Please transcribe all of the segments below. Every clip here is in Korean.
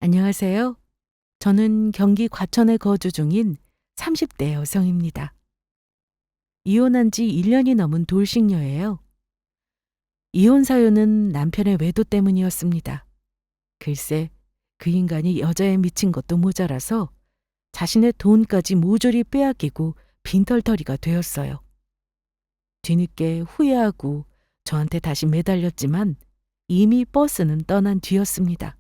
안녕하세요. 저는 경기 과천에 거주 중인 30대 여성입니다. 이혼한 지 1년이 넘은 돌싱녀예요. 이혼 사유는 남편의 외도 때문이었습니다. 글쎄, 그 인간이 여자에 미친 것도 모자라서 자신의 돈까지 모조리 빼앗기고 빈털터리가 되었어요. 뒤늦게 후회하고 저한테 다시 매달렸지만 이미 버스는 떠난 뒤였습니다.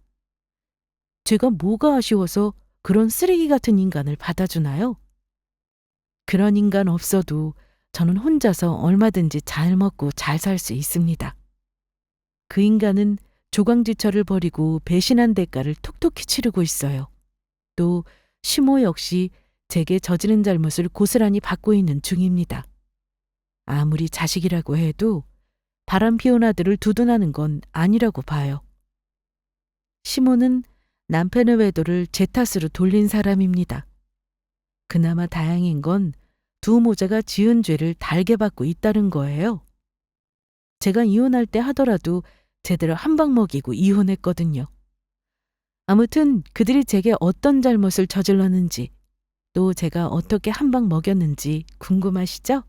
제가 뭐가 아쉬워서 그런 쓰레기 같은 인간을 받아주나요? 그런 인간 없어도 저는 혼자서 얼마든지 잘 먹고 잘 살 수 있습니다. 그 인간은 조광지철을 버리고 배신한 대가를 톡톡히 치르고 있어요. 또 시모 역시 제게 저지른 잘못을 고스란히 받고 있는 중입니다. 아무리 자식이라고 해도 바람 피운 아들을 두둔하는 건 아니라고 봐요. 시모는 남편의 외도를 제 탓으로 돌린 사람입니다. 그나마 다행인 건 두 모자가 지은 죄를 달게 받고 있다는 거예요. 제가 이혼할 때 하더라도 제대로 한 방 먹이고 이혼했거든요. 아무튼 그들이 제게 어떤 잘못을 저질렀는지 또 제가 어떻게 한 방 먹였는지 궁금하시죠?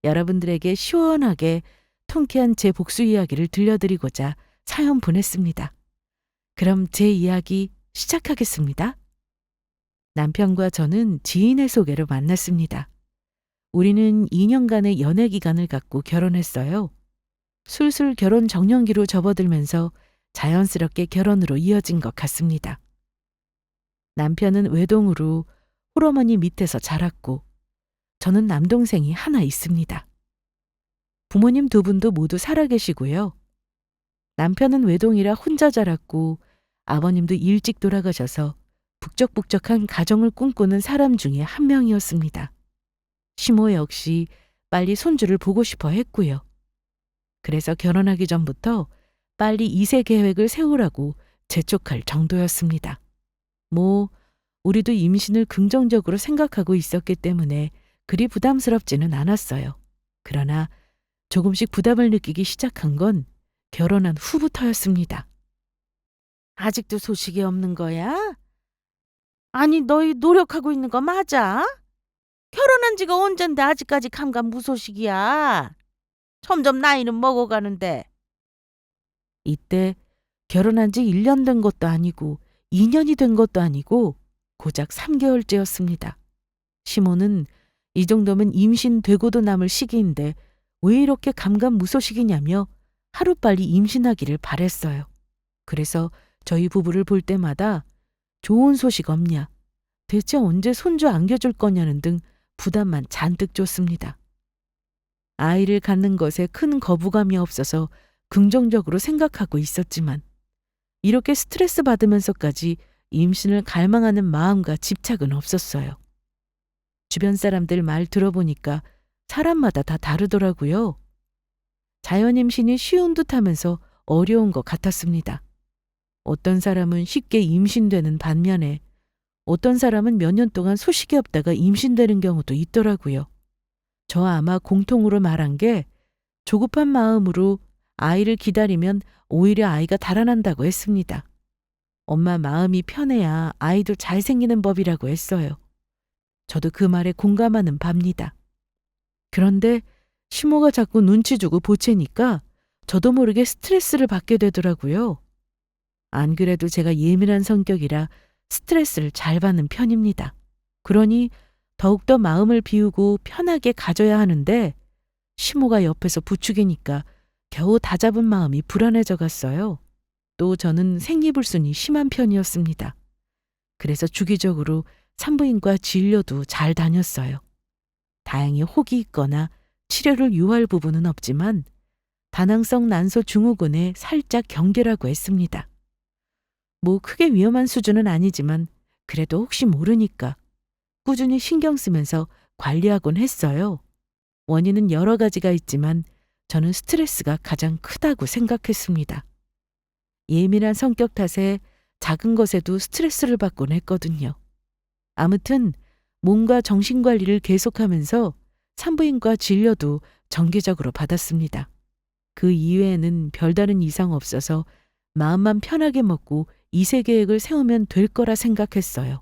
여러분들에게 시원하게 통쾌한 제 복수 이야기를 들려드리고자 사연 보냈습니다. 그럼 제 이야기 시작하겠습니다. 남편과 저는 지인의 소개로 만났습니다. 우리는 2년간의 연애 기간을 갖고 결혼했어요. 술술 결혼 정년기로 접어들면서 자연스럽게 결혼으로 이어진 것 같습니다. 남편은 외동으로 홀어머니 밑에서 자랐고 저는 남동생이 하나 있습니다. 부모님 두 분도 모두 살아계시고요. 남편은 외동이라 혼자 자랐고 아버님도 일찍 돌아가셔서 북적북적한 가정을 꿈꾸는 사람 중에 한 명이었습니다. 시모 역시 빨리 손주를 보고 싶어 했고요. 그래서 결혼하기 전부터 빨리 2세 계획을 세우라고 재촉할 정도였습니다. 우리도 임신을 긍정적으로 생각하고 있었기 때문에 그리 부담스럽지는 않았어요. 그러나 조금씩 부담을 느끼기 시작한 건 결혼한 후부터였습니다. 아직도 소식이 없는 거야? 아니, 너희 노력하고 있는 거 맞아? 결혼한 지가 언젠데 아직까지 감감무소식이야. 점점 나이는 먹어가는데. 이때 결혼한 지 1년 된 것도 아니고 2년이 된 것도 아니고 고작 3개월째였습니다. 시모는 이 정도면 임신되고도 남을 시기인데 왜 이렇게 감감무소식이냐며 하루빨리 임신하기를 바랬어요. 그래서 저희 부부를 볼 때마다 좋은 소식 없냐, 대체 언제 손주 안겨줄 거냐는 등 부담만 잔뜩 줬습니다. 아이를 갖는 것에 큰 거부감이 없어서 긍정적으로 생각하고 있었지만 이렇게 스트레스 받으면서까지 임신을 갈망하는 마음과 집착은 없었어요. 주변 사람들 말 들어보니까 사람마다 다 다르더라고요. 자연 임신이 쉬운 듯 하면서 어려운 것 같았습니다. 어떤 사람은 쉽게 임신되는 반면에 어떤 사람은 몇 년 동안 소식이 없다가 임신되는 경우도 있더라고요. 저 아마 공통으로 말한 게 조급한 마음으로 아이를 기다리면 오히려 아이가 달아난다고 했습니다. 엄마 마음이 편해야 아이도 잘 생기는 법이라고 했어요. 저도 그 말에 공감하는 바입니다. 그런데 시모가 자꾸 눈치 주고 보채니까 저도 모르게 스트레스를 받게 되더라고요. 안 그래도 제가 예민한 성격이라 스트레스를 잘 받는 편입니다. 그러니 더욱더 마음을 비우고 편하게 가져야 하는데 시모가 옆에서 부추기니까 겨우 다잡은 마음이 불안해져 갔어요. 또 저는 생리불순이 심한 편이었습니다. 그래서 주기적으로 산부인과 진료도 잘 다녔어요. 다행히 혹이 있거나 치료를 유할 부분은 없지만 다낭성 난소 증후군에 살짝 경계라고 했습니다. 크게 위험한 수준은 아니지만 그래도 혹시 모르니까 꾸준히 신경 쓰면서 관리하곤 했어요. 원인은 여러 가지가 있지만 저는 스트레스가 가장 크다고 생각했습니다. 예민한 성격 탓에 작은 것에도 스트레스를 받곤 했거든요. 아무튼 몸과 정신 관리를 계속하면서 산부인과 진료도 정기적으로 받았습니다. 그 이외에는 별다른 이상 없어서 마음만 편하게 먹고 이세 계획을 세우면 될 거라 생각했어요.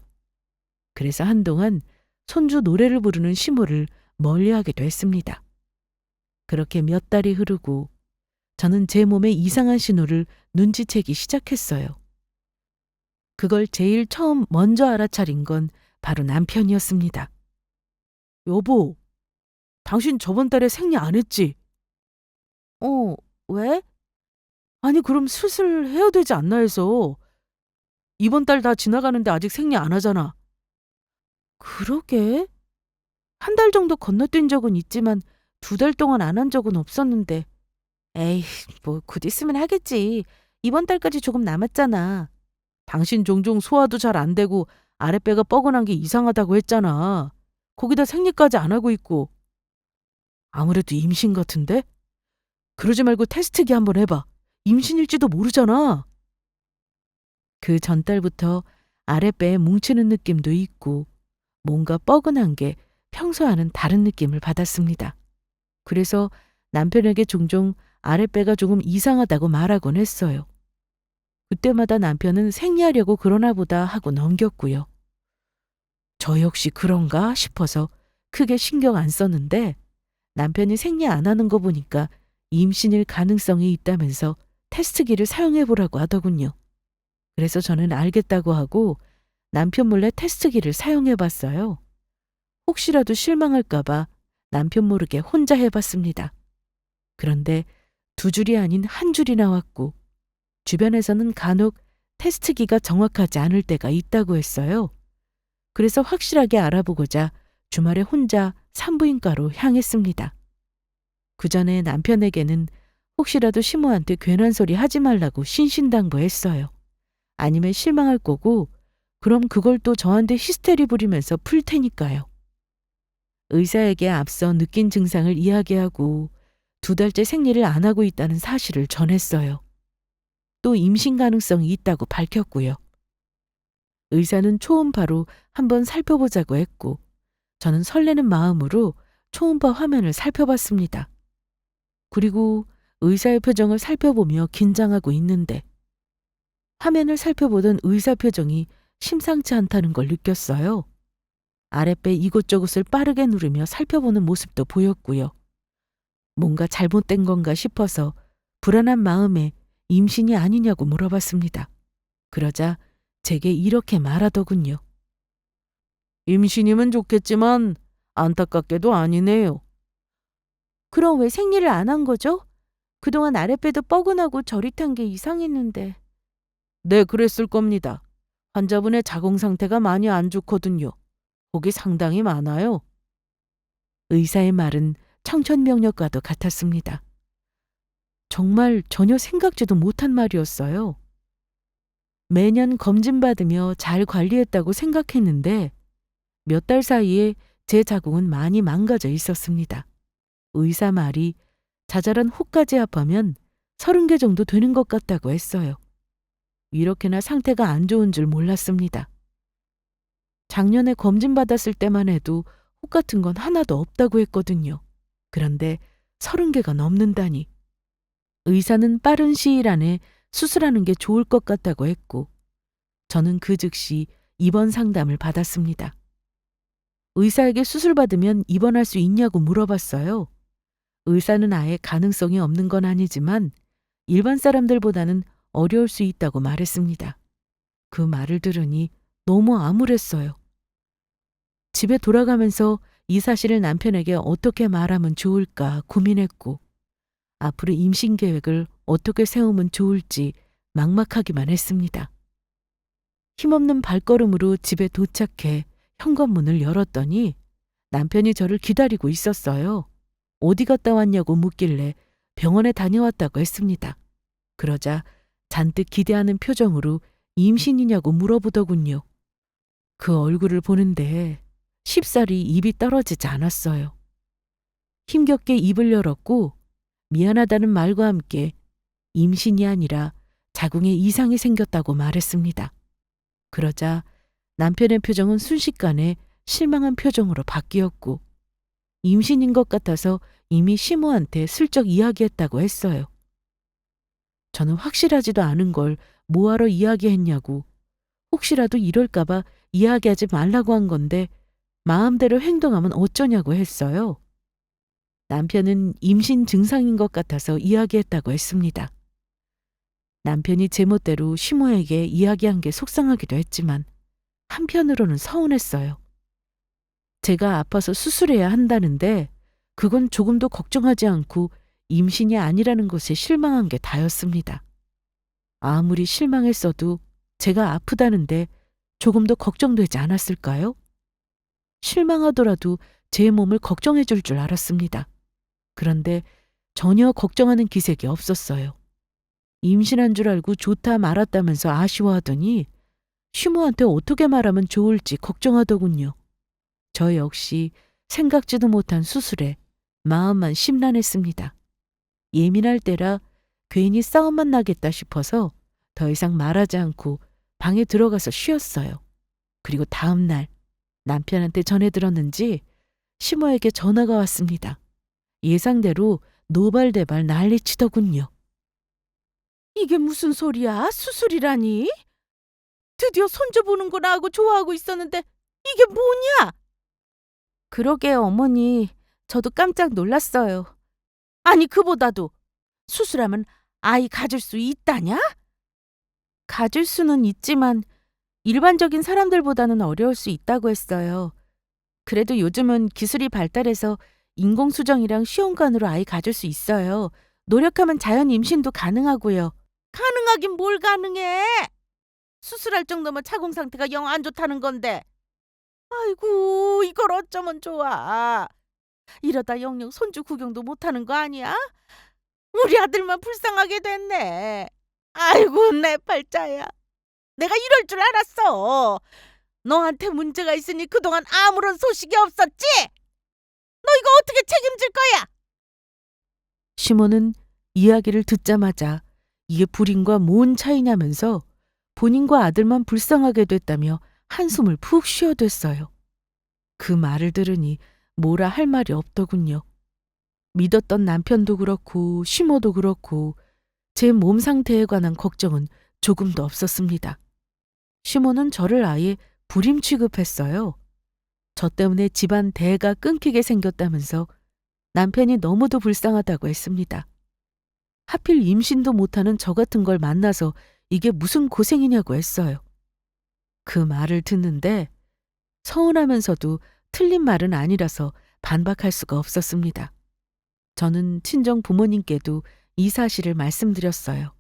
그래서 한동안 손주 노래를 부르는 시무를 멀리하게 됐습니다. 그렇게 몇 달이 흐르고 저는 제 몸에 이상한 신호를 눈치채기 시작했어요. 그걸 제일 처음 먼저 알아차린 건 바로 남편이었습니다. 여보, 당신 저번 달에 생리 안 했지? 왜? 아니, 그럼 슬슬 해야 되지 않나 해서. 이번 달 다 지나가는데 아직 생리 안 하잖아. 그러게. 한 달 정도 건너뛴 적은 있지만 2달 동안 안 한 적은 없었는데. 에이, 뭐 곧 있으면 하겠지. 이번 달까지 조금 남았잖아. 당신 종종 소화도 잘 안 되고 아랫배가 뻐근한 게 이상하다고 했잖아. 거기다 생리까지 안 하고 있고. 아무래도 임신 같은데? 그러지 말고 테스트기 한번 해봐. 임신일지도 모르잖아. 그 전달부터 아랫배에 뭉치는 느낌도 있고 뭔가 뻐근한 게 평소와는 다른 느낌을 받았습니다. 그래서 남편에게 종종 아랫배가 조금 이상하다고 말하곤 했어요. 그때마다 남편은 생리하려고 그러나 보다 하고 넘겼고요. 저 역시 그런가 싶어서 크게 신경 안 썼는데 남편이 생리 안 하는 거 보니까 임신일 가능성이 있다면서 테스트기를 사용해 보라고 하더군요. 그래서 저는 알겠다고 하고 남편 몰래 테스트기를 사용해 봤어요. 혹시라도 실망할까 봐 남편 모르게 혼자 해봤습니다. 그런데 2줄이 아닌 1줄이 나왔고 주변에서는 간혹 테스트기가 정확하지 않을 때가 있다고 했어요. 그래서 확실하게 알아보고자 주말에 혼자 산부인과로 향했습니다. 그 전에 남편에게는 혹시라도 시모한테 괜한 소리 하지 말라고 신신당부했어요. 아니면 실망할 거고 그럼 그걸 또 저한테 히스테리 부리면서 풀 테니까요. 의사에게 앞서 느낀 증상을 이야기하고 2달째 생리를 안 하고 있다는 사실을 전했어요. 또 임신 가능성이 있다고 밝혔고요. 의사는 초음파로 한번 살펴보자고 했고 저는 설레는 마음으로 초음파 화면을 살펴봤습니다. 그리고 의사의 표정을 살펴보며 긴장하고 있는데 화면을 살펴보던 의사 표정이 심상치 않다는 걸 느꼈어요. 아랫배 이곳저곳을 빠르게 누르며 살펴보는 모습도 보였고요. 뭔가 잘못된 건가 싶어서 불안한 마음에 임신이 아니냐고 물어봤습니다. 그러자 제게 이렇게 말하더군요. 임신이면 좋겠지만 안타깝게도 아니네요. 그럼 왜 생리를 안 한 거죠? 그동안 아랫배도 뻐근하고 저릿한 게 이상했는데. 네, 그랬을 겁니다. 환자분의 자궁 상태가 많이 안 좋거든요. 복이 상당히 많아요. 의사의 말은 청천벽력과도 같았습니다. 정말 전혀 생각지도 못한 말이었어요. 매년 검진받으며 잘 관리했다고 생각했는데 몇 달 사이에 제 자궁은 많이 망가져 있었습니다. 의사 말이 자잘한 혹까지 합하면 30개 정도 되는 것 같다고 했어요. 이렇게나 상태가 안 좋은 줄 몰랐습니다. 작년에 검진받았을 때만 해도 혹 같은 건 하나도 없다고 했거든요. 그런데 30개가 넘는다니. 의사는 빠른 시일 안에 수술하는 게 좋을 것 같다고 했고 저는 그 즉시 입원 상담을 받았습니다. 의사에게 수술받으면 입원할 수 있냐고 물어봤어요. 의사는 아예 가능성이 없는 건 아니지만 일반 사람들보다는 어려울 수 있다고 말했습니다. 그 말을 들으니 너무 암울했어요. 집에 돌아가면서 이 사실을 남편에게 어떻게 말하면 좋을까 고민했고 앞으로 임신 계획을 어떻게 세우면 좋을지 막막하기만 했습니다. 힘없는 발걸음으로 집에 도착해 현관문을 열었더니 남편이 저를 기다리고 있었어요. 어디 갔다 왔냐고 묻길래 병원에 다녀왔다고 했습니다. 그러자 잔뜩 기대하는 표정으로 임신이냐고 물어보더군요. 그 얼굴을 보는데 쉽사리 입이 떨어지지 않았어요. 힘겹게 입을 열었고 미안하다는 말과 함께 임신이 아니라 자궁에 이상이 생겼다고 말했습니다. 그러자 남편의 표정은 순식간에 실망한 표정으로 바뀌었고 임신인 것 같아서 이미 시모한테 슬쩍 이야기했다고 했어요. 저는 확실하지도 않은 걸 뭐하러 이야기했냐고, 혹시라도 이럴까봐 이야기하지 말라고 한 건데 마음대로 행동하면 어쩌냐고 했어요. 남편은 임신 증상인 것 같아서 이야기했다고 했습니다. 남편이 제멋대로 시모에게 이야기한 게 속상하기도 했지만 한편으로는 서운했어요. 제가 아파서 수술해야 한다는데 그건 조금도 걱정하지 않고 임신이 아니라는 것에 실망한 게 다였습니다. 아무리 실망했어도 제가 아프다는데 조금 더 걱정되지 않았을까요? 실망하더라도 제 몸을 걱정해 줄 줄 알았습니다. 그런데 전혀 걱정하는 기색이 없었어요. 임신한 줄 알고 좋다 말았다면서 아쉬워하더니 시모한테 어떻게 말하면 좋을지 걱정하더군요. 저 역시 생각지도 못한 수술에 마음만 심란했습니다. 예민할 때라 괜히 싸움만 나겠다 싶어서 더 이상 말하지 않고 방에 들어가서 쉬었어요. 그리고 다음 날 남편한테 전해 들었는지 시모에게 전화가 왔습니다. 예상대로 노발대발 난리치더군요. 이게 무슨 소리야? 수술이라니? 드디어 손주 보는구나 하고 좋아하고 있었는데 이게 뭐냐? 그러게요, 어머니. 저도 깜짝 놀랐어요. 아니, 그보다도 수술하면 아이 가질 수 있다냐? 가질 수는 있지만 일반적인 사람들보다는 어려울 수 있다고 했어요. 그래도 요즘은 기술이 발달해서 인공수정이랑 시험관으로 아이 가질 수 있어요. 노력하면 자연 임신도 가능하고요. 가능하긴 뭘 가능해? 수술할 정도면 차공 상태가 영 안 좋다는 건데. 아이고, 이걸 어쩌면 좋아. 이러다 영영 손주 구경도 못하는 거 아니야? 우리 아들만 불쌍하게 됐네. 아이고, 내 팔자야. 내가 이럴 줄 알았어. 너한테 문제가 있으니 그동안 아무런 소식이 없었지? 너 이거 어떻게 책임질 거야? 시모는 이야기를 듣자마자 이게 불임과 뭔 차이냐면서 본인과 아들만 불쌍하게 됐다며 한숨을 푹 쉬어댔어요. 그 말을 들으니 뭐라 할 말이 없더군요. 믿었던 남편도 그렇고 시모도 그렇고 제 몸 상태에 관한 걱정은 조금도 없었습니다. 시모는 저를 아예 불임 취급했어요. 저 때문에 집안 대가 끊기게 생겼다면서 남편이 너무도 불쌍하다고 했습니다. 하필 임신도 못하는 저 같은 걸 만나서 이게 무슨 고생이냐고 했어요. 그 말을 듣는데 서운하면서도 틀린 말은 아니라서 반박할 수가 없었습니다. 저는 친정 부모님께도 이 사실을 말씀드렸어요.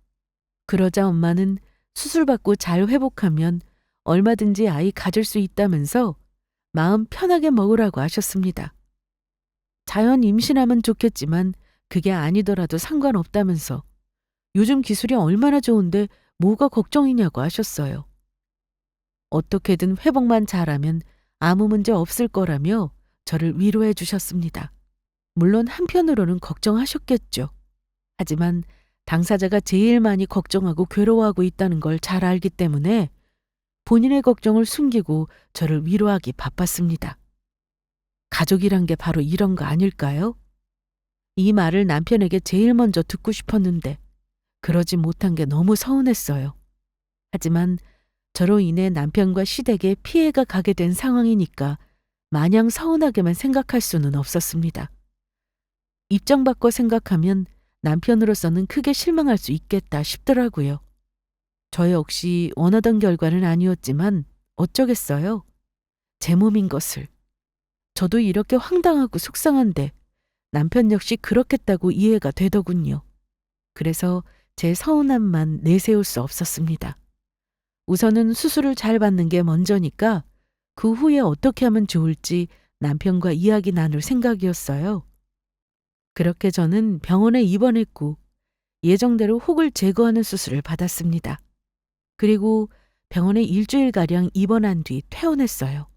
그러자 엄마는 수술받고 잘 회복하면 얼마든지 아이 가질 수 있다면서 마음 편하게 먹으라고 하셨습니다. 자연 임신하면 좋겠지만 그게 아니더라도 상관없다면서 요즘 기술이 얼마나 좋은데 뭐가 걱정이냐고 하셨어요. 어떻게든 회복만 잘하면 아무 문제 없을 거라며 저를 위로해 주셨습니다. 물론 한편으로는 걱정하셨겠죠. 하지만 당사자가 제일 많이 걱정하고 괴로워하고 있다는 걸 잘 알기 때문에 본인의 걱정을 숨기고 저를 위로하기 바빴습니다. 가족이란 게 바로 이런 거 아닐까요? 이 말을 남편에게 제일 먼저 듣고 싶었는데 그러지 못한 게 너무 서운했어요. 하지만 저로 인해 남편과 시댁에 피해가 가게 된 상황이니까 마냥 서운하게만 생각할 수는 없었습니다. 입장 바꿔 생각하면 남편으로서는 크게 실망할 수 있겠다 싶더라고요. 저 역시 원하던 결과는 아니었지만 어쩌겠어요. 제 몸인 것을. 저도 이렇게 황당하고 속상한데 남편 역시 그렇겠다고 이해가 되더군요. 그래서 제 서운함만 내세울 수 없었습니다. 우선은 수술을 잘 받는 게 먼저니까 그 후에 어떻게 하면 좋을지 남편과 이야기 나눌 생각이었어요. 그렇게 저는 병원에 입원했고 예정대로 혹을 제거하는 수술을 받았습니다. 그리고 병원에 일주일가량 입원한 뒤 퇴원했어요.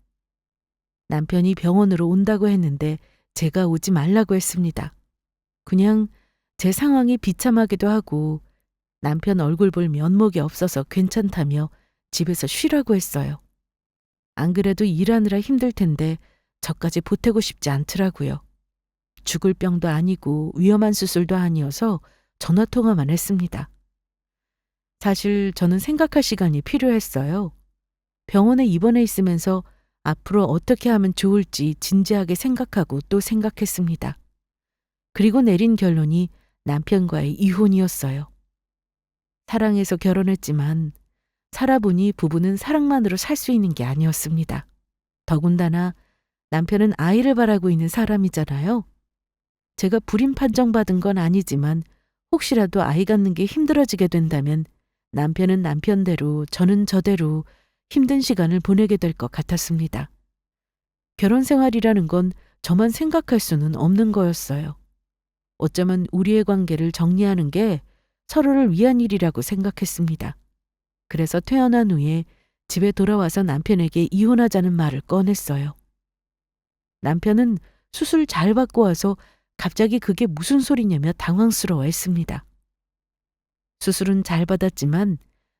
남편이 병원으로 온다고 했는데 제가 오지 말라고 했습니다. 그냥 제 상황이 비참하기도 하고 남편 얼굴 볼 면목이 없어서 괜찮다며 집에서 쉬라고 했어요. 안 그래도 일하느라 힘들 텐데 저까지 보태고 싶지 않더라고요. 죽을 병도 아니고 위험한 수술도 아니어서 전화통화만 했습니다. 사실 저는 생각할 시간이 필요했어요. 병원에 입원해 있으면서 앞으로 어떻게 하면 좋을지 진지하게 생각하고 또 생각했습니다. 그리고 내린 결론이 남편과의 이혼이었어요. 사랑해서 결혼했지만 살아보니 부부는 사랑만으로 살 수 있는 게 아니었습니다. 더군다나 남편은 아이를 바라고 있는 사람이잖아요. 제가 불임 판정받은 건 아니지만 혹시라도 아이 갖는 게 힘들어지게 된다면 남편은 남편대로 저는 저대로 힘든 시간을 보내게 될 것 같았습니다. 결혼 생활이라는 건 저만 생각할 수는 없는 거였어요. 어쩌면 우리의 관계를 정리하는 게 서로를 위한 일이라고 생각했습니다. 그래서 퇴원한 후에 집에 돌아와서 남편에게 이혼하자는 말을 꺼냈어요. 남편은 수술 잘 받고 와서 갑자기 그게 무슨 소리냐며 당황스러워했습니다. 수술은 잘 받았지만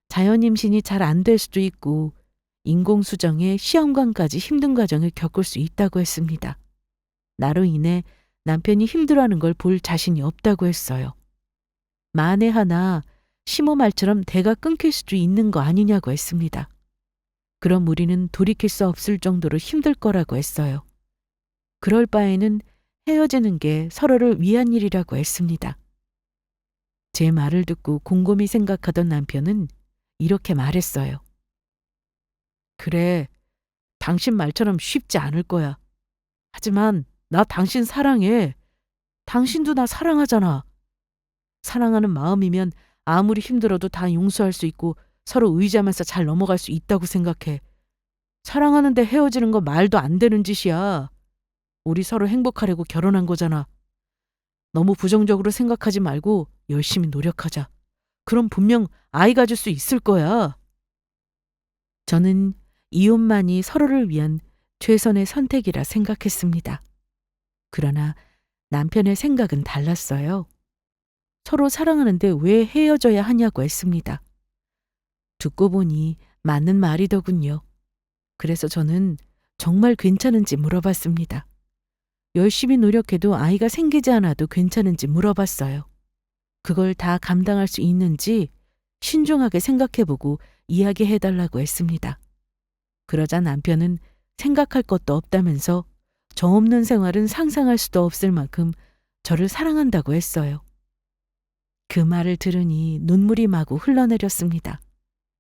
자연 임신이 잘 안 될 수도 있고 인공수정에 시험관까지 힘든 과정을 겪을 수 있다고 했습니다. 나로 인해 남편이 힘들어하는 걸 볼 자신이 없다고 했어요. 만에 하나 시모 말처럼 대가 끊길 수도 있는 거 아니냐고 했습니다. 그럼 우리는 돌이킬 수 없을 정도로 힘들 거라고 했어요. 그럴 바에는 헤어지는 게 서로를 위한 일이라고 했습니다. 제 말을 듣고 곰곰이 생각하던 남편은 이렇게 말했어요. 그래, 당신 말처럼 쉽지 않을 거야. 하지만 나 당신 사랑해. 당신도 나 사랑하잖아. 사랑하는 마음이면 아무리 힘들어도 다 용서할 수 있고 서로 의지하면서 잘 넘어갈 수 있다고 생각해. 사랑하는데 헤어지는 거 말도 안 되는 짓이야. 우리 서로 행복하려고 결혼한 거잖아. 너무 부정적으로 생각하지 말고 열심히 노력하자. 그럼 분명 아이 가질 수 있을 거야. 저는 이혼만이 서로를 위한 최선의 선택이라 생각했습니다. 그러나 남편의 생각은 달랐어요. 서로 사랑하는데 왜 헤어져야 하냐고 했습니다. 듣고 보니 맞는 말이더군요. 그래서 저는 정말 괜찮은지 물어봤습니다. 열심히 노력해도 아이가 생기지 않아도 괜찮은지 물어봤어요. 그걸 다 감당할 수 있는지 신중하게 생각해보고 이야기해달라고 했습니다. 그러자 남편은 생각할 것도 없다면서 저 없는 생활은 상상할 수도 없을 만큼 저를 사랑한다고 했어요. 그 말을 들으니 눈물이 마구 흘러내렸습니다.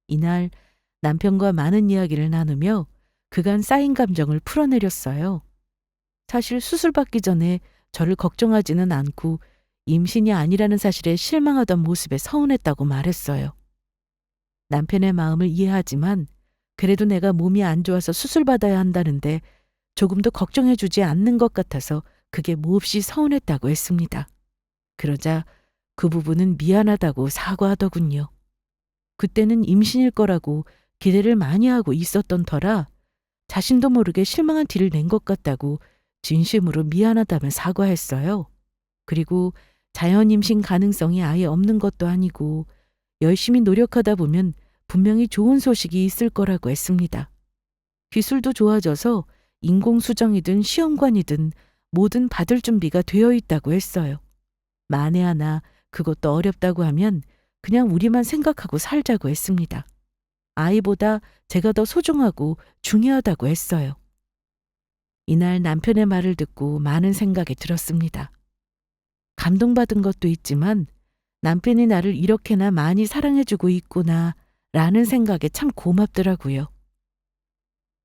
이날 남편과 많은 이야기를 나누며 그간 쌓인 감정을 풀어내렸어요. 사실 수술 받기 전에 저를 걱정하지는 않고 임신이 아니라는 사실에 실망하던 모습에 서운했다고 말했어요. 남편의 마음을 이해하지만 그래도 내가 몸이 안 좋아서 수술 받아야 한다는데 조금도 걱정해주지 않는 것 같아서 그게 몹시 서운했다고 했습니다. 그러자 그 부부는 미안하다고 사과하더군요. 그때는 임신일 거라고 기대를 많이 하고 있었던 터라 자신도 모르게 실망한 티를 낸 것 같다고 진심으로 미안하다며 사과했어요. 그리고 자연 임신 가능성이 아예 없는 것도 아니고 열심히 노력하다 보면 분명히 좋은 소식이 있을 거라고 했습니다. 기술도 좋아져서 인공수정이든 시험관이든 뭐든 받을 준비가 되어 있다고 했어요. 만에 하나 그것도 어렵다고 하면 그냥 우리만 생각하고 살자고 했습니다. 아이보다 제가 더 소중하고 중요하다고 했어요. 이날 남편의 말을 듣고 많은 생각이 들었습니다. 감동받은 것도 있지만 남편이 나를 이렇게나 많이 사랑해주고 있구나 라는 생각에 참 고맙더라고요.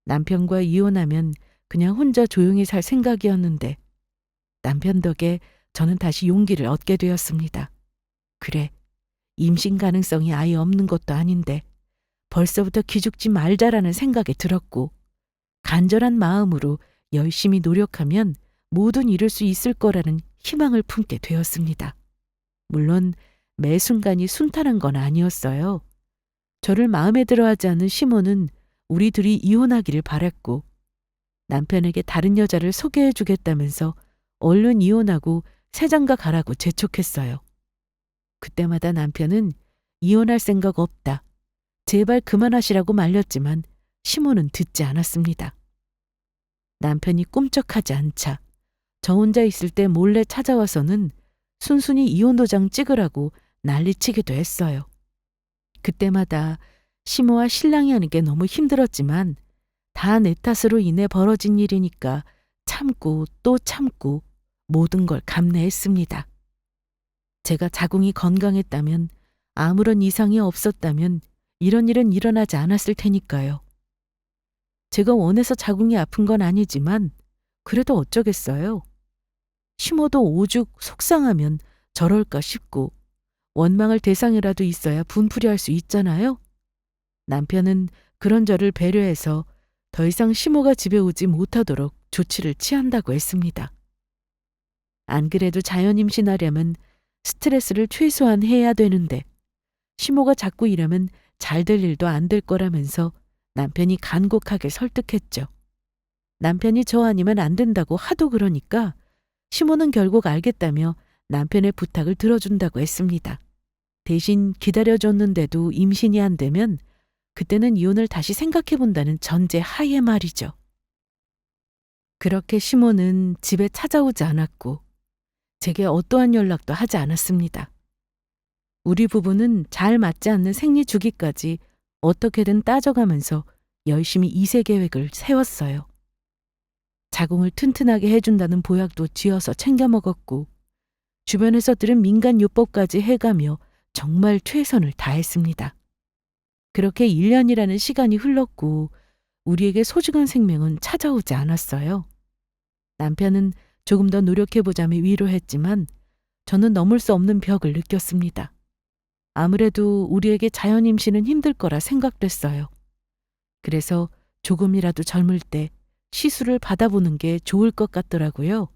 남편과 이혼하면 그냥 혼자 조용히 살 생각이었는데 남편 덕에 저는 다시 용기를 얻게 되었습니다. 그래, 임신 가능성이 아예 없는 것도 아닌데 벌써부터 기죽지 말자라는 생각이 들었고 간절한 마음으로 열심히 노력하면 뭐든 이룰 수 있을 거라는 희망을 품게 되었습니다. 물론 매 순간이 순탄한 건 아니었어요. 저를 마음에 들어하지 않는 시모는 우리 둘이 이혼하기를 바랐고 남편에게 다른 여자를 소개해 주겠다면서 얼른 이혼하고 새장가 가라고 재촉했어요. 그때마다 남편은 이혼할 생각 없다. 제발 그만하시라고 말렸지만 시모는 듣지 않았습니다. 남편이 꿈쩍하지 않자 저 혼자 있을 때 몰래 찾아와서는 순순히 이혼 도장 찍으라고 난리치기도 했어요. 그때마다 시모와 신랑이 하는 게 너무 힘들었지만 다 내 탓으로 인해 벌어진 일이니까 참고 또 참고 모든 걸 감내했습니다. 제가 자궁이 건강했다면, 아무런 이상이 없었다면 이런 일은 일어나지 않았을 테니까요. 제가 원해서 자궁이 아픈 건 아니지만 그래도 어쩌겠어요. 시모도 오죽 속상하면 저럴까 싶고 원망할 대상이라도 있어야 분풀이할 수 있잖아요. 남편은 그런 저를 배려해서 더 이상 시모가 집에 오지 못하도록 조치를 취한다고 했습니다. 안 그래도 자연 임신하려면 스트레스를 최소한 해야 되는데 시모가 자꾸 이러면 잘 될 일도 안 될 거라면서 남편이 간곡하게 설득했죠. 남편이 저 아니면 안 된다고 하도 그러니까 시모는 결국 알겠다며 남편의 부탁을 들어준다고 했습니다. 대신 기다려줬는데도 임신이 안 되면 그때는 이혼을 다시 생각해 본다는 전제 하에 말이죠. 그렇게 시모는 집에 찾아오지 않았고 제게 어떠한 연락도 하지 않았습니다. 우리 부부는 잘 맞지 않는 생리 주기까지 어떻게든 따져가면서 열심히 2세 계획을 세웠어요. 자궁을 튼튼하게 해준다는 보약도 쥐어서 챙겨 먹었고 주변에서 들은 민간요법까지 해가며 정말 최선을 다했습니다. 그렇게 1년이라는 시간이 흘렀고 우리에게 소중한 생명은 찾아오지 않았어요. 남편은 조금 더 노력해보자며 위로했지만 저는 넘을 수 없는 벽을 느꼈습니다. 아무래도 우리에게 자연 임신은 힘들 거라 생각됐어요. 그래서 조금이라도 젊을 때 시술을 받아보는 게 좋을 것 같더라고요.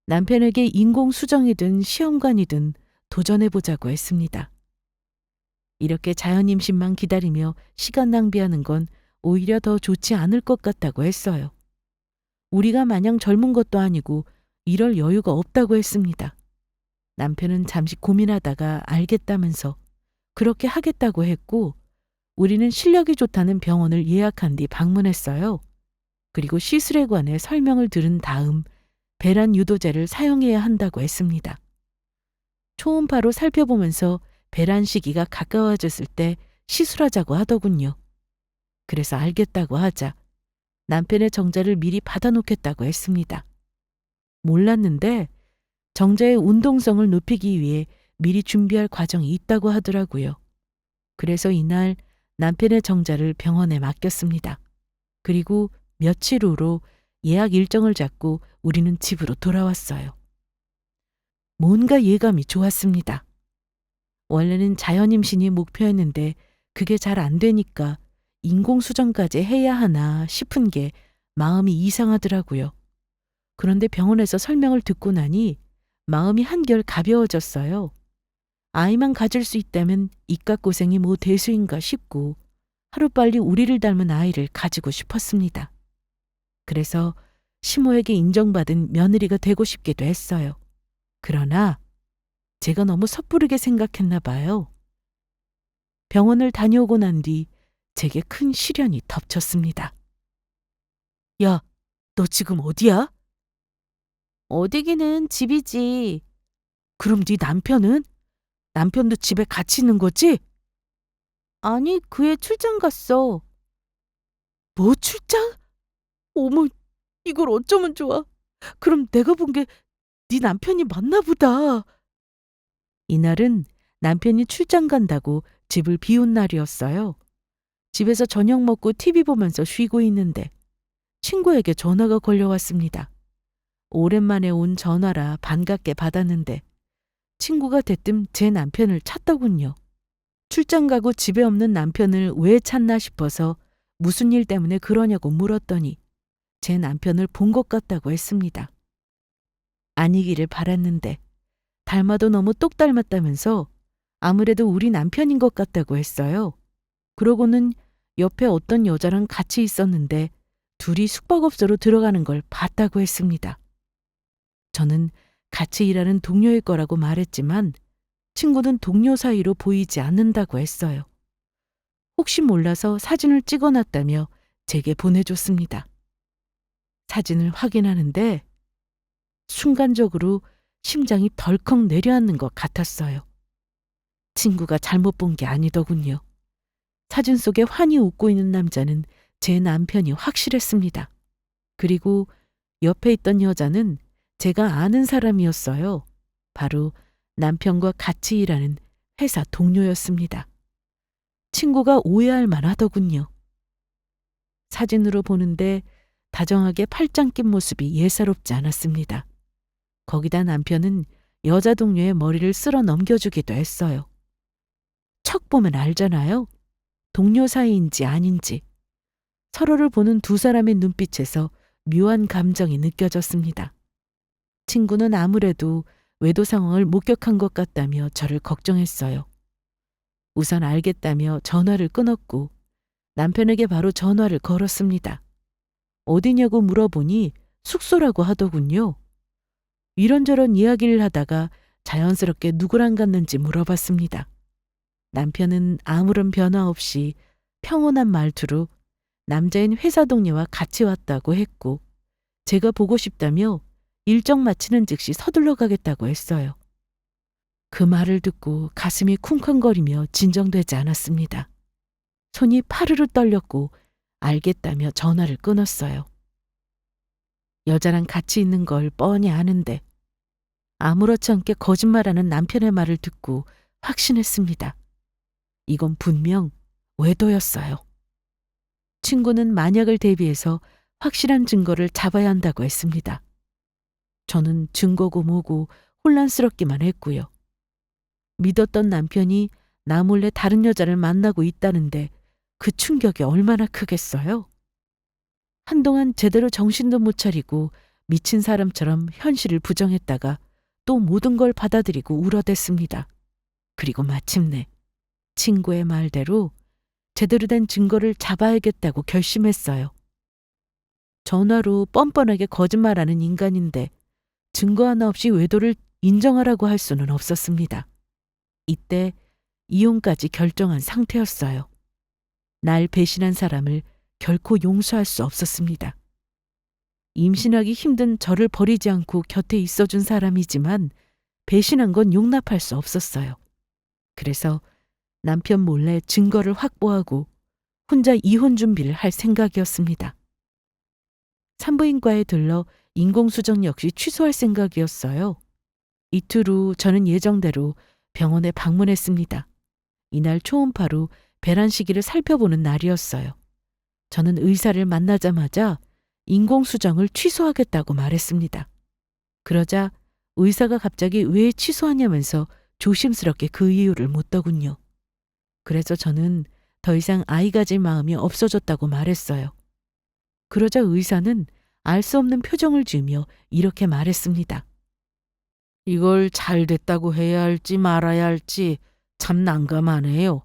남편에게 인공수정이든 시험관이든 도전해보자고 했습니다. 이렇게 자연 임신만 기다리며 시간 낭비하는 건 오히려 더 좋지 않을 것 같다고 했어요. 우리가 마냥 젊은 것도 아니고 이럴 여유가 없다고 했습니다. 남편은 잠시 고민하다가 알겠다면서 그렇게 하겠다고 했고 우리는 실력이 좋다는 병원을 예약한 뒤 방문했어요. 그리고 시술에 관해 설명을 들은 다음 배란 유도제를 사용해야 한다고 했습니다. 초음파로 살펴보면서 배란 시기가 가까워졌을 때 시술하자고 하더군요. 그래서 알겠다고 하자 남편의 정자를 미리 받아놓겠다고 했습니다. 몰랐는데 정자의 운동성을 높이기 위해 미리 준비할 과정이 있다고 하더라고요. 그래서 이날 남편의 정자를 병원에 맡겼습니다. 그리고 며칠 후로 예약 일정을 잡고 우리는 집으로 돌아왔어요. 뭔가 예감이 좋았습니다. 원래는 자연 임신이 목표였는데 그게 잘 안 되니까 인공수정까지 해야 하나 싶은 게 마음이 이상하더라고요. 그런데 병원에서 설명을 듣고 나니 마음이 한결 가벼워졌어요. 아이만 가질 수 있다면 이깟 고생이 뭐 대수인가 싶고 하루빨리 우리를 닮은 아이를 가지고 싶었습니다. 그래서 시모에게 인정받은 며느리가 되고 싶기도 했어요. 그러나 제가 너무 섣부르게 생각했나 봐요. 병원을 다녀오고 난 뒤 제게 큰 시련이 덮쳤습니다. 야, 너 지금 어디야? 어디기는 집이지. 그럼 네 남편은? 남편도 집에 같이 있는 거지? 아니, 그 애 출장 갔어. 뭐 출장? 어머, 이걸 어쩌면 좋아. 그럼 내가 본 게 네 남편이 맞나 보다. 이날은 남편이 출장 간다고 집을 비운 날이었어요. 집에서 저녁 먹고 TV 보면서 쉬고 있는데 친구에게 전화가 걸려왔습니다. 오랜만에 온 전화라 반갑게 받았는데 친구가 대뜸 제 남편을 찾더군요. 출장 가고 집에 없는 남편을 왜 찾나 싶어서 무슨 일 때문에 그러냐고 물었더니 제 남편을 본 것 같다고 했습니다. 아니기를 바랐는데 닮아도 너무 똑 닮았다면서 아무래도 우리 남편인 것 같다고 했어요. 그러고는 옆에 어떤 여자랑 같이 있었는데 둘이 숙박업소로 들어가는 걸 봤다고 했습니다. 저는 같이 일하는 동료일 거라고 말했지만 친구는 동료 사이로 보이지 않는다고 했어요. 혹시 몰라서 사진을 찍어놨다며 제게 보내줬습니다. 사진을 확인하는데 순간적으로 심장이 덜컥 내려앉는 것 같았어요. 친구가 잘못 본 게 아니더군요. 사진 속에 환히 웃고 있는 남자는 제 남편이 확실했습니다. 그리고 옆에 있던 여자는 제가 아는 사람이었어요. 바로 남편과 같이 일하는 회사 동료였습니다. 친구가 오해할 만하더군요. 사진으로 보는데 다정하게 팔짱 낀 모습이 예사롭지 않았습니다. 거기다 남편은 여자 동료의 머리를 쓸어 넘겨주기도 했어요. 척 보면 알잖아요. 동료 사이인지 아닌지. 서로를 보는 두 사람의 눈빛에서 묘한 감정이 느껴졌습니다. 친구는 아무래도 외도 상황을 목격한 것 같다며 저를 걱정했어요. 우선 알겠다며 전화를 끊었고 남편에게 바로 전화를 걸었습니다. 어디냐고 물어보니 숙소라고 하더군요. 이런저런 이야기를 하다가 자연스럽게 누구랑 갔는지 물어봤습니다. 남편은 아무런 변화 없이 평온한 말투로 남자인 회사 동료와 같이 왔다고 했고 제가 보고 싶다며 일정 마치는 즉시 서둘러 가겠다고 했어요. 그 말을 듣고 가슴이 쿵쾅거리며 진정되지 않았습니다. 손이 파르르 떨렸고 알겠다며 전화를 끊었어요. 여자랑 같이 있는 걸 뻔히 아는데 아무렇지 않게 거짓말하는 남편의 말을 듣고 확신했습니다. 이건 분명 외도였어요. 친구는 만약을 대비해서 확실한 증거를 잡아야 한다고 했습니다. 저는 증거고 뭐고 혼란스럽기만 했고요. 믿었던 남편이 나 몰래 다른 여자를 만나고 있다는데 그 충격이 얼마나 크겠어요? 한동안 제대로 정신도 못 차리고 미친 사람처럼 현실을 부정했다가 또 모든 걸 받아들이고 울어댔습니다. 그리고 마침내 친구의 말대로 제대로 된 증거를 잡아야겠다고 결심했어요. 전화로 뻔뻔하게 거짓말하는 인간인데 증거 하나 없이 외도를 인정하라고 할 수는 없었습니다. 이때 이혼까지 결정한 상태였어요. 날 배신한 사람을 결코 용서할 수 없었습니다. 임신하기 힘든 저를 버리지 않고 곁에 있어준 사람이지만 배신한 건 용납할 수 없었어요. 그래서 남편 몰래 증거를 확보하고 혼자 이혼 준비를 할 생각이었습니다. 산부인과에 들러 인공수정 역시 취소할 생각이었어요. 이틀 후 저는 예정대로 병원에 방문했습니다. 이날 초음파로 배란 시기를 살펴보는 날이었어요. 저는 의사를 만나자마자 인공수정을 취소하겠다고 말했습니다. 그러자 의사가 갑자기 왜 취소하냐면서 조심스럽게 그 이유를 묻더군요. 그래서 저는 더 이상 아이 가질 마음이 없어졌다고 말했어요. 그러자 의사는 알 수 없는 표정을 지으며 이렇게 말했습니다. 이걸 잘 됐다고 해야 할지 말아야 할지 참 난감하네요.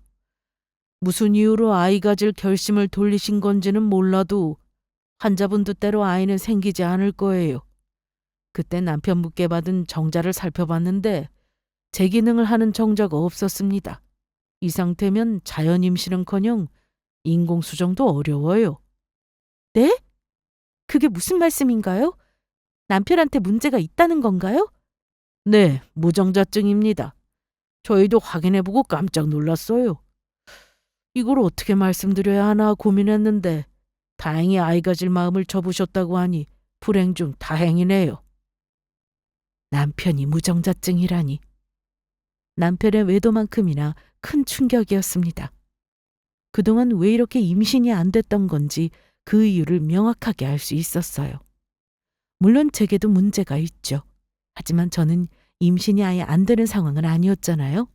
무슨 이유로 아이 가질 결심을 돌리신 건지는 몰라도 환자분 뜻대로 아이는 생기지 않을 거예요. 그때 남편분께 받은 정자를 살펴봤는데 재기능을 하는 정자가 없었습니다. 이 상태면 자연 임신은커녕 인공수정도 어려워요. 네? 그게 무슨 말씀인가요? 남편한테 문제가 있다는 건가요? 네, 무정자증입니다. 저희도 확인해보고 깜짝 놀랐어요. 이걸 어떻게 말씀드려야 하나 고민했는데 다행히 아이 가질 마음을 접으셨다고 하니 불행 중 다행이네요. 남편이 무정자증이라니. 남편의 외도만큼이나 큰 충격이었습니다. 그동안 왜 이렇게 임신이 안 됐던 건지 그 이유를 명확하게 알 수 있었어요. 물론 제게도 문제가 있죠. 하지만 저는 임신이 아예 안 되는 상황은 아니었잖아요.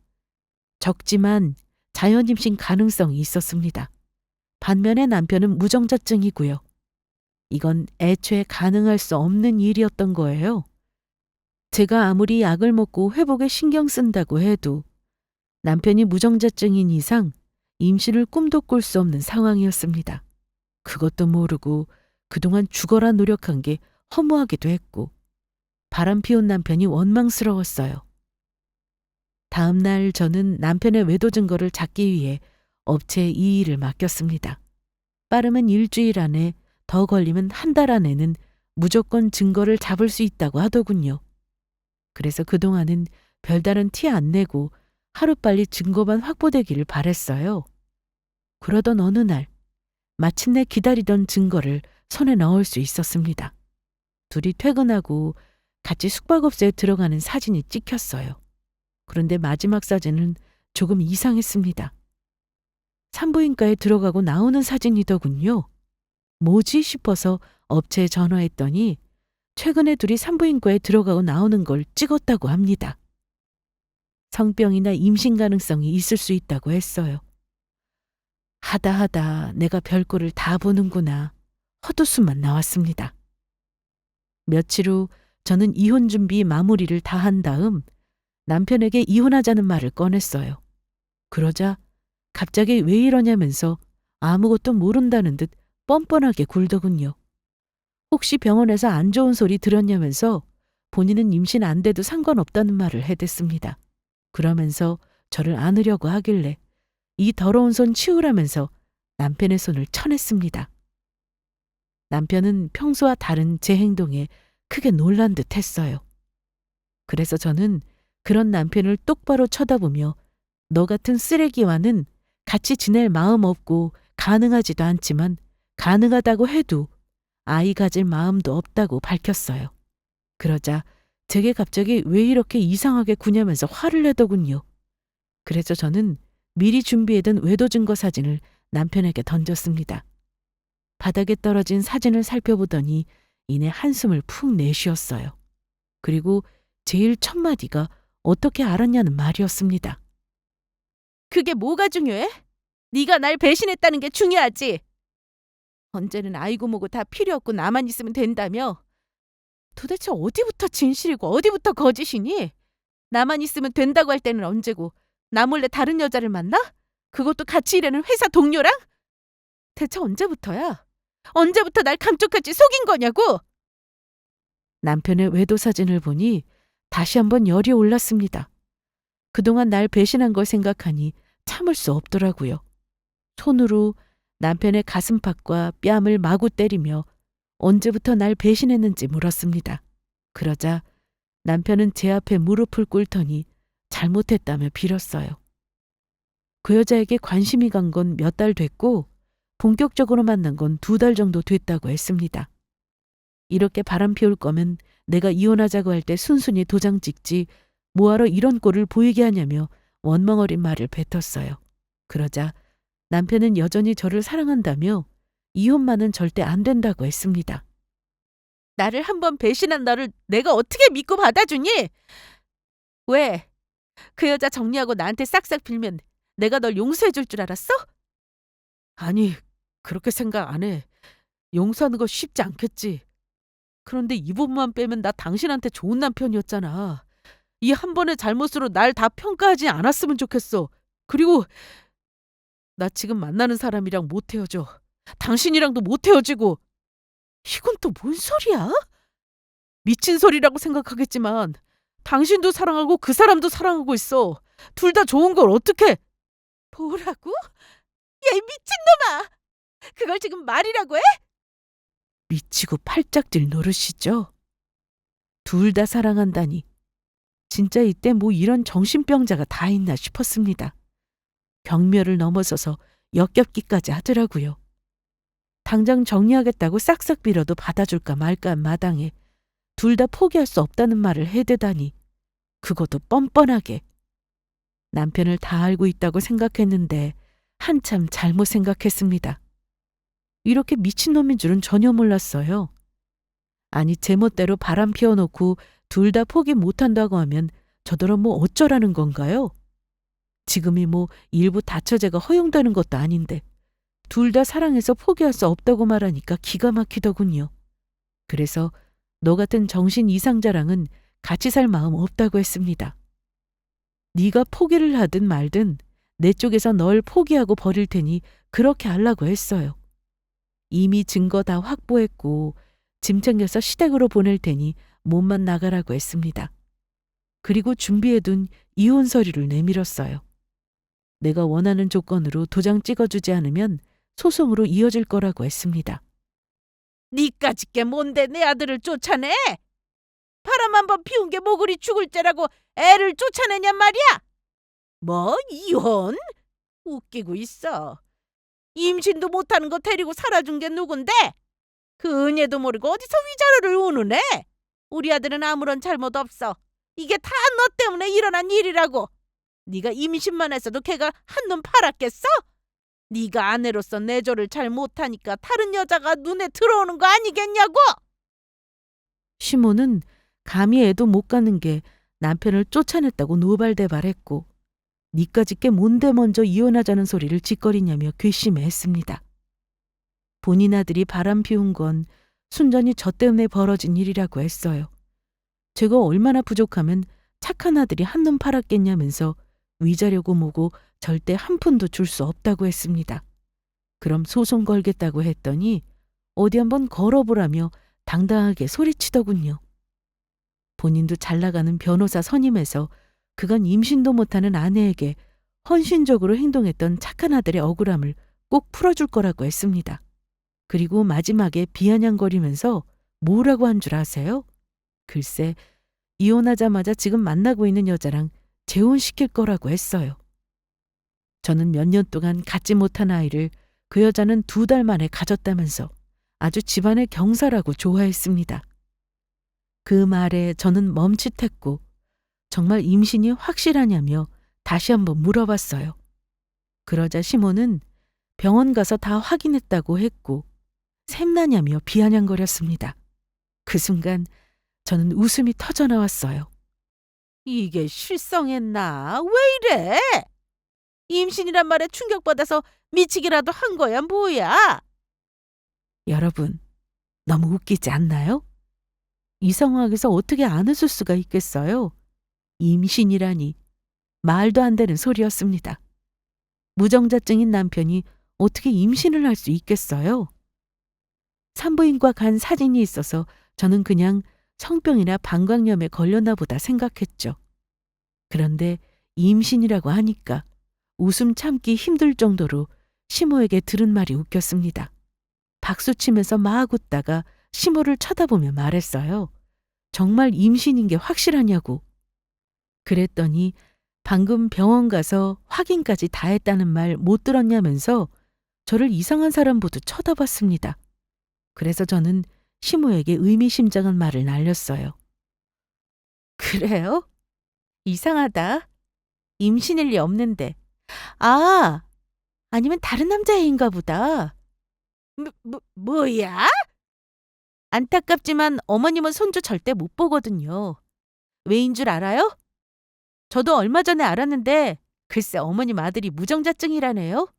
적지만 자연 임신 가능성이 있었습니다. 반면에 남편은 무정자증이고요. 이건 애초에 가능할 수 없는 일이었던 거예요. 제가 아무리 약을 먹고 회복에 신경 쓴다고 해도 남편이 무정자증인 이상 임신을 꿈도 꿀 수 없는 상황이었습니다. 그것도 모르고 그동안 죽어라 노력한 게 허무하기도 했고 바람 피운 남편이 원망스러웠어요. 다음 날 저는 남편의 외도 증거를 찾기 위해 업체에 이 일을 맡겼습니다. 빠르면 일주일 안에, 더 걸리면 한 달 안에는 무조건 증거를 잡을 수 있다고 하더군요. 그래서 그동안은 별다른 티 안 내고 하루빨리 증거만 확보되기를 바랬어요. 그러던 어느 날 마침내 기다리던 증거를 손에 넣을 수 있었습니다. 둘이 퇴근하고 같이 숙박업소에 들어가는 사진이 찍혔어요. 그런데 마지막 사진은 조금 이상했습니다. 산부인과에 들어가고 나오는 사진이더군요. 뭐지 싶어서 업체에 전화했더니 최근에 둘이 산부인과에 들어가고 나오는 걸 찍었다고 합니다. 성병이나 임신 가능성이 있을 수 있다고 했어요. 하다 내가 별꼴을 다 보는구나. 헛웃음만 나왔습니다. 며칠 후 저는 이혼 준비 마무리를 다 한 다음 남편에게 이혼하자는 말을 꺼냈어요. 그러자 갑자기 왜 이러냐면서 아무것도 모른다는 듯 뻔뻔하게 굴더군요. 혹시 병원에서 안 좋은 소리 들었냐면서 본인은 임신 안 돼도 상관없다는 말을 해댔습니다. 그러면서 저를 안으려고 하길래 이 더러운 손 치우라면서 남편의 손을 쳐냈습니다. 남편은 평소와 다른 제 행동에 크게 놀란 듯 했어요. 그래서 저는 그런 남편을 똑바로 쳐다보며 너 같은 쓰레기와는 같이 지낼 마음 없고 가능하지도 않지만 가능하다고 해도 아이 가질 마음도 없다고 밝혔어요. 그러자 제게 갑자기 왜 이렇게 이상하게 구냐면서 화를 내더군요. 그래서 저는 미리 준비해둔 외도 증거 사진을 남편에게 던졌습니다. 바닥에 떨어진 사진을 살펴보더니 이내 한숨을 푹 내쉬었어요. 그리고 제일 첫 마디가 어떻게 알았냐는 말이었습니다. 그게 뭐가 중요해? 네가 날 배신했다는 게 중요하지. 언제는 아이고 뭐고 다 필요 없고 나만 있으면 된다며. 도대체 어디부터 진실이고 어디부터 거짓이니? 나만 있으면 된다고 할 때는 언제고 나 몰래 다른 여자를 만나? 그것도 같이 일하는 회사 동료랑? 대체 언제부터야? 언제부터 날 감쪽같이 속인 거냐고? 남편의 외도 사진을 보니 다시 한번 열이 올랐습니다. 그동안 날 배신한 걸 생각하니 참을 수 없더라고요. 손으로 남편의 가슴팍과 뺨을 마구 때리며 언제부터 날 배신했는지 물었습니다. 그러자 남편은 제 앞에 무릎을 꿇더니 잘못했다며 빌었어요. 그 여자에게 관심이 간 건 몇 달 됐고 본격적으로 만난 건 2달 정도 됐다고 했습니다. 이렇게 바람 피울 거면 내가 이혼하자고 할 때 순순히 도장 찍지 뭐하러 이런 꼴을 보이게 하냐며 원망어린 말을 뱉었어요. 그러자 남편은 여전히 저를 사랑한다며 이혼만은 절대 안 된다고 했습니다. 나를 한번 배신한 너를 내가 어떻게 믿고 받아주니? 왜? 그 여자 정리하고 나한테 싹싹 빌면 내가 널 용서해 줄 줄 알았어? 아니, 그렇게 생각 안 해. 용서하는 거 쉽지 않겠지. 그런데 이 부분만 빼면 나 당신한테 좋은 남편이었잖아. 이 한 번의 잘못으로 날 다 평가하지 않았으면 좋겠어. 그리고 나 지금 만나는 사람이랑 못 헤어져. 당신이랑도 못 헤어지고. 이건 또 뭔 소리야? 미친 소리라고 생각하겠지만 당신도 사랑하고 그 사람도 사랑하고 있어. 둘 다 좋은 걸 어떡해? 뭐라고? 야, 이 미친놈아! 그걸 지금 말이라고 해? 미치고 팔짝 뛸 노릇이죠. 둘 다 사랑한다니. 진짜 이때 뭐 이런 정신병자가 다 있나 싶었습니다. 경멸을 넘어서서 역겹기까지 하더라고요. 당장 정리하겠다고 싹싹 빌어도 받아줄까 말까 한 마당에 둘 다 포기할 수 없다는 말을 해대다니. 그것도 뻔뻔하게. 남편을 다 알고 있다고 생각했는데 한참 잘못 생각했습니다. 이렇게 미친놈인 줄은 전혀 몰랐어요. 아니 제멋대로 바람 피워놓고 둘 다 포기 못한다고 하면 저더러 뭐 어쩌라는 건가요? 지금이 뭐 일부 다처제가 허용되는 것도 아닌데 둘 다 사랑해서 포기할 수 없다고 말하니까 기가 막히더군요. 그래서 너 같은 정신 이상자랑은 같이 살 마음 없다고 했습니다. 네가 포기를 하든 말든 내 쪽에서 널 포기하고 버릴 테니 그렇게 하려고 했어요. 이미 증거 다 확보했고 짐 챙겨서 시댁으로 보낼 테니 몸만 나가라고 했습니다. 그리고 준비해둔 이혼 서류를 내밀었어요. 내가 원하는 조건으로 도장 찍어주지 않으면 소송으로 이어질 거라고 했습니다. 니까짓 게 뭔데 내 아들을 쫓아내? 바람 한번 피운 게 모글이 죽을 때라고 애를 쫓아내냔 말이야? 뭐 이혼? 웃기고 있어. 임신도 못하는 거 데리고 살아준 게 누군데? 그 은혜도 모르고 어디서 위자료를 우는애? 우리 아들은 아무런 잘못 없어. 이게 다 너 때문에 일어난 일이라고. 네가 임신만 했어도 걔가 한눈 팔았겠어? 네가 아내로서 내조를 잘 못하니까 다른 여자가 눈에 들어오는 거 아니겠냐고? 시모는 감히 애도 못 가는 게 남편을 쫓아냈다고 노발대발했고 니까짓 게 뭔데 먼저 이혼하자는 소리를 짓거리냐며 괘씸해했습니다. 본인 아들이 바람 피운 건 순전히 저 때문에 벌어진 일이라고 했어요. 제가 얼마나 부족하면 착한 아들이 한눈 팔았겠냐면서 위자료고 뭐고 절대 한 푼도 줄 수 없다고 했습니다. 그럼 소송 걸겠다고 했더니 어디 한번 걸어보라며 당당하게 소리치더군요. 본인도 잘 나가는 변호사 선임해서 그간 임신도 못하는 아내에게 헌신적으로 행동했던 착한 아들의 억울함을 꼭 풀어줄 거라고 했습니다. 그리고 마지막에 비아냥거리면서 뭐라고 한 줄 아세요? 글쎄, 이혼하자마자 지금 만나고 있는 여자랑 재혼시킬 거라고 했어요. 저는 몇 년 동안 갖지 못한 아이를 그 여자는 2달 만에 가졌다면서 아주 집안의 경사라고 좋아했습니다. 그 말에 저는 멈칫했고 정말 임신이 확실하냐며 다시 한번 물어봤어요. 그러자 시모는 병원 가서 다 확인했다고 했고 샘나냐며 비아냥거렸습니다. 그 순간 저는 웃음이 터져나왔어요. 이게 실성했나? 왜 이래? 임신이란 말에 충격받아서 미치기라도 한 거야, 뭐야? 여러분, 너무 웃기지 않나요? 이 상황에서 어떻게 안 웃을 수가 있겠어요? 임신이라니 말도 안 되는 소리였습니다. 무정자증인 남편이 어떻게 임신을 할 수 있겠어요? 산부인과 간 사진이 있어서 저는 그냥 성병이나 방광염에 걸렸나 보다 생각했죠. 그런데 임신이라고 하니까 웃음 참기 힘들 정도로 시모에게 들은 말이 웃겼습니다. 박수치면서 막 웃다가 시모를 쳐다보며 말했어요. 정말 임신인 게 확실하냐고. 그랬더니 방금 병원 가서 확인까지 다 했다는 말 못 들었냐면서 저를 이상한 사람 보듯 쳐다봤습니다. 그래서 저는 시모에게 의미심장한 말을 날렸어요. 그래요? 이상하다. 임신일 리 없는데. 아, 아니면 다른 남자애인가 보다. 뭐야? 안타깝지만 어머님은 손주 절대 못 보거든요. 왜인 줄 알아요? 저도 얼마 전에 알았는데 글쎄 어머님 아들이 무정자증이라네요.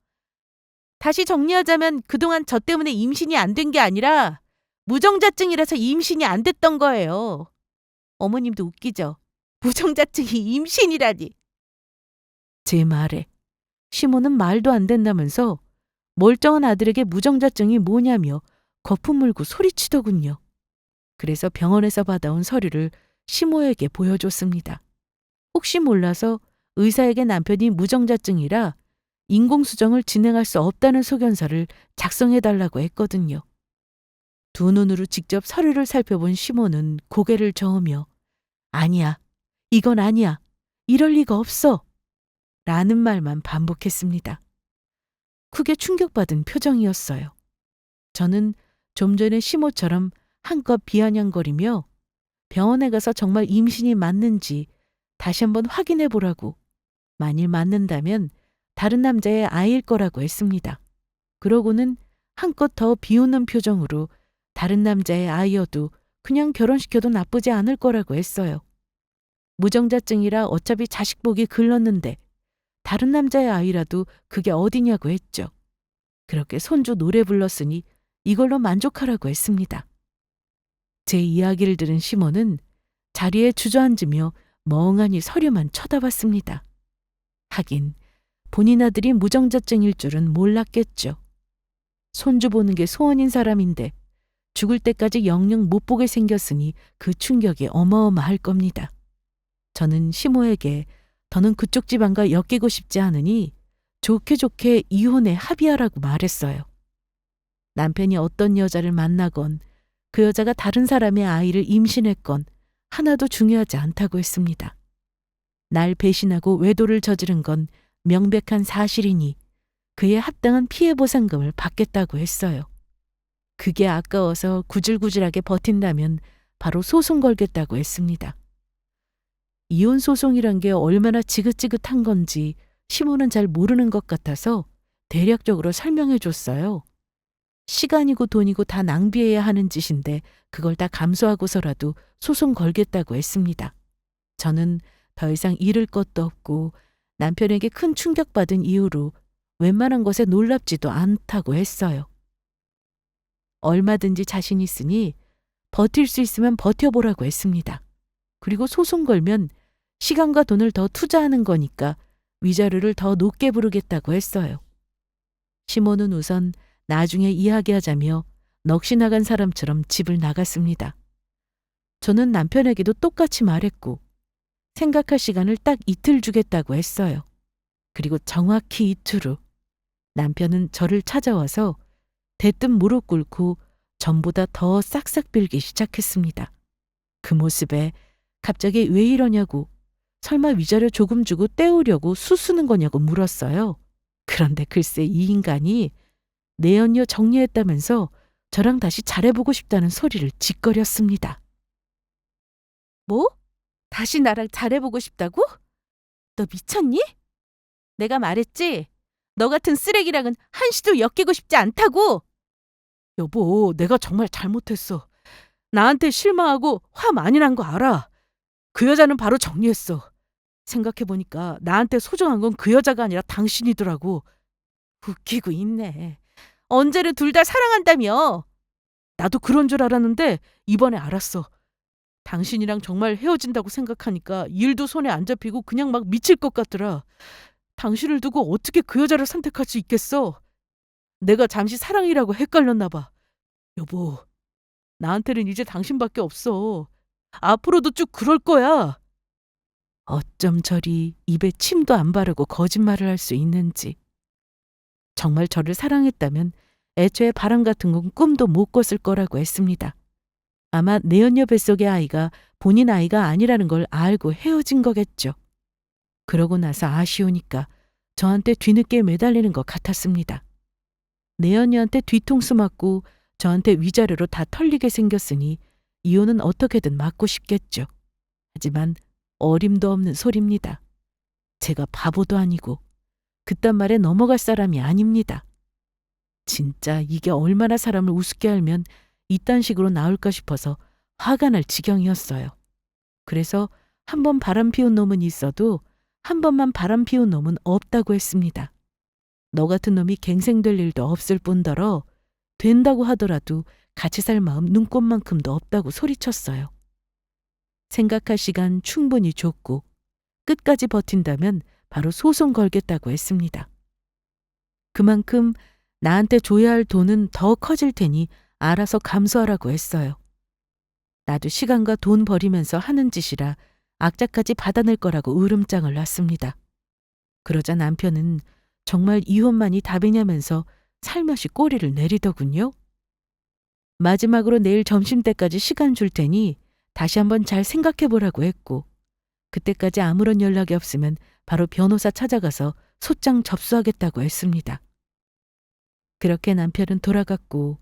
다시 정리하자면 그동안 저 때문에 임신이 안 된 게 아니라 무정자증이라서 임신이 안 됐던 거예요. 어머님도 웃기죠? 무정자증이 임신이라니. 제 말에 시모는 말도 안 된다면서 멀쩡한 아들에게 무정자증이 뭐냐며 거품 물고 소리치더군요. 그래서 병원에서 받아온 서류를 시모에게 보여줬습니다. 혹시 몰라서 의사에게 남편이 무정자증이라 인공수정을 진행할 수 없다는 소견서를 작성해달라고 했거든요. 두 눈으로 직접 서류를 살펴본 시모는 고개를 저으며 아니야, 이건 아니야, 이럴 리가 없어 라는 말만 반복했습니다. 크게 충격받은 표정이었어요. 저는 좀 전에 시모처럼 한껏 비아냥거리며 병원에 가서 정말 임신이 맞는지 다시 한번 확인해 보라고, 만일 맞는다면 다른 남자의 아이일 거라고 했습니다. 그러고는 한껏 더 비웃는 표정으로 다른 남자의 아이여도 그냥 결혼시켜도 나쁘지 않을 거라고 했어요. 무정자증이라 어차피 자식 보기 글렀는데 다른 남자의 아이라도 그게 어디냐고 했죠. 그렇게 손주 노래 불렀으니 이걸로 만족하라고 했습니다. 제 이야기를 들은 시모는 자리에 주저앉으며 멍하니 서류만 쳐다봤습니다. 하긴 본인 아들이 무정자증일 줄은 몰랐겠죠. 손주 보는 게 소원인 사람인데 죽을 때까지 영영 못 보게 생겼으니 그 충격이 어마어마할 겁니다. 저는 시모에게 더는 그쪽 집안과 엮이고 싶지 않으니 좋게 좋게 이혼에 합의하라고 말했어요. 남편이 어떤 여자를 만나건 그 여자가 다른 사람의 아이를 임신했건 하나도 중요하지 않다고 했습니다. 날 배신하고 외도를 저지른 건 명백한 사실이니 그에 합당한 피해 보상금을 받겠다고 했어요. 그게 아까워서 구질구질하게 버틴다면 바로 소송 걸겠다고 했습니다. 이혼 소송이란 게 얼마나 지긋지긋한 건지 시모는 잘 모르는 것 같아서 대략적으로 설명해 줬어요. 시간이고 돈이고 다 낭비해야 하는 짓인데 그걸 다 감수하고서라도 소송 걸겠다고 했습니다. 저는 더 이상 잃을 것도 없고 남편에게 큰 충격받은 이후로 웬만한 것에 놀랍지도 않다고 했어요. 얼마든지 자신 있으니 버틸 수 있으면 버텨보라고 했습니다. 그리고 소송 걸면 시간과 돈을 더 투자하는 거니까 위자료를 더 높게 부르겠다고 했어요. 시모는 우선 나중에 이야기하자며 넋이 나간 사람처럼 집을 나갔습니다. 저는 남편에게도 똑같이 말했고 생각할 시간을 딱 이틀 주겠다고 했어요. 그리고 정확히 이틀 후 남편은 저를 찾아와서 대뜸 무릎 꿇고 전보다 더 싹싹 빌기 시작했습니다. 그 모습에 갑자기 왜 이러냐고, 설마 위자료 조금 주고 떼우려고 수수는 거냐고 물었어요. 그런데 글쎄 이 인간이 내연녀 정리했다면서 저랑 다시 잘해보고 싶다는 소리를 짓거렸습니다. 뭐? 다시 나랑 잘해보고 싶다고? 너 미쳤니? 내가 말했지? 너 같은 쓰레기랑은 한시도 엮이고 싶지 않다고! 여보, 내가 정말 잘못했어. 나한테 실망하고 화 많이 난 거 알아. 그 여자는 바로 정리했어. 생각해보니까 나한테 소중한 건 그 여자가 아니라 당신이더라고. 웃기고 있네. 언제를 둘 다 사랑한다며. 나도 그런 줄 알았는데 이번에 알았어. 당신이랑 정말 헤어진다고 생각하니까 일도 손에 안 잡히고 그냥 막 미칠 것 같더라. 당신을 두고 어떻게 그 여자를 선택할 수 있겠어? 내가 잠시 사랑이라고 헷갈렸나 봐. 여보, 나한테는 이제 당신밖에 없어. 앞으로도 쭉 그럴 거야. 어쩜 저리 입에 침도 안 바르고 거짓말을 할 수 있는지. 정말 저를 사랑했다면 애초에 바람 같은 건 꿈도 못 꿨을 거라고 했습니다. 아마 내연녀 뱃속의 아이가 본인 아이가 아니라는 걸 알고 헤어진 거겠죠. 그러고 나서 아쉬우니까 저한테 뒤늦게 매달리는 것 같았습니다. 내연녀한테 뒤통수 맞고 저한테 위자료로 다 털리게 생겼으니 이혼은 어떻게든 막고 싶겠죠. 하지만 어림도 없는 소리입니다. 제가 바보도 아니고 그딴 말에 넘어갈 사람이 아닙니다. 진짜 이게 얼마나 사람을 우습게 알면 이딴 식으로 나올까 싶어서 화가 날 지경이었어요. 그래서 한 번 바람 피운 놈은 있어도 한 번만 바람 피운 놈은 없다고 했습니다. 너 같은 놈이 갱생될 일도 없을 뿐더러 된다고 하더라도 같이 살 마음 눈꼽만큼도 없다고 소리쳤어요. 생각할 시간 충분히 줬고 끝까지 버틴다면 바로 소송 걸겠다고 했습니다. 그만큼 나한테 줘야 할 돈은 더 커질 테니 알아서 감수하라고 했어요. 나도 시간과 돈 버리면서 하는 짓이라 악자까지 받아낼 거라고 으름장을 놨습니다. 그러자 남편은 정말 이혼만이 답이냐면서 살며시 꼬리를 내리더군요. 마지막으로 내일 점심때까지 시간 줄 테니 다시 한번 잘 생각해 보라고 했고 그때까지 아무런 연락이 없으면 바로 변호사 찾아가서 소장 접수하겠다고 했습니다. 그렇게 남편은 돌아갔고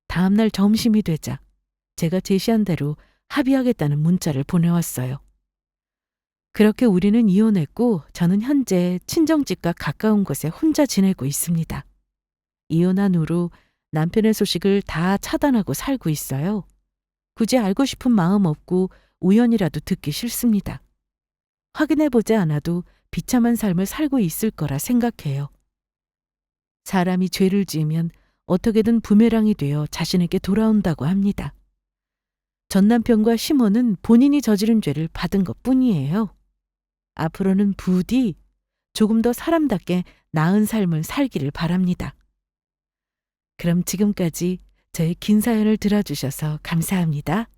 다음날 점심이 되자 제가 제시한 대로 합의하겠다는 문자를 보내왔어요. 그렇게 우리는 이혼했고 저는 현재 친정집과 가까운 곳에 혼자 지내고 있습니다. 이혼한 후로 남편의 소식을 다 차단하고 살고 있어요. 굳이 알고 싶은 마음 없고 우연이라도 듣기 싫습니다. 확인해보지 않아도 비참한 삶을 살고 있을 거라 생각해요. 사람이 죄를 지으면 어떻게든 부메랑이 되어 자신에게 돌아온다고 합니다. 전 남편과 시모는 본인이 저지른 죄를 받은 것뿐이에요. 앞으로는 부디 조금 더 사람답게 나은 삶을 살기를 바랍니다. 그럼 지금까지 저의 긴 사연을 들어주셔서 감사합니다.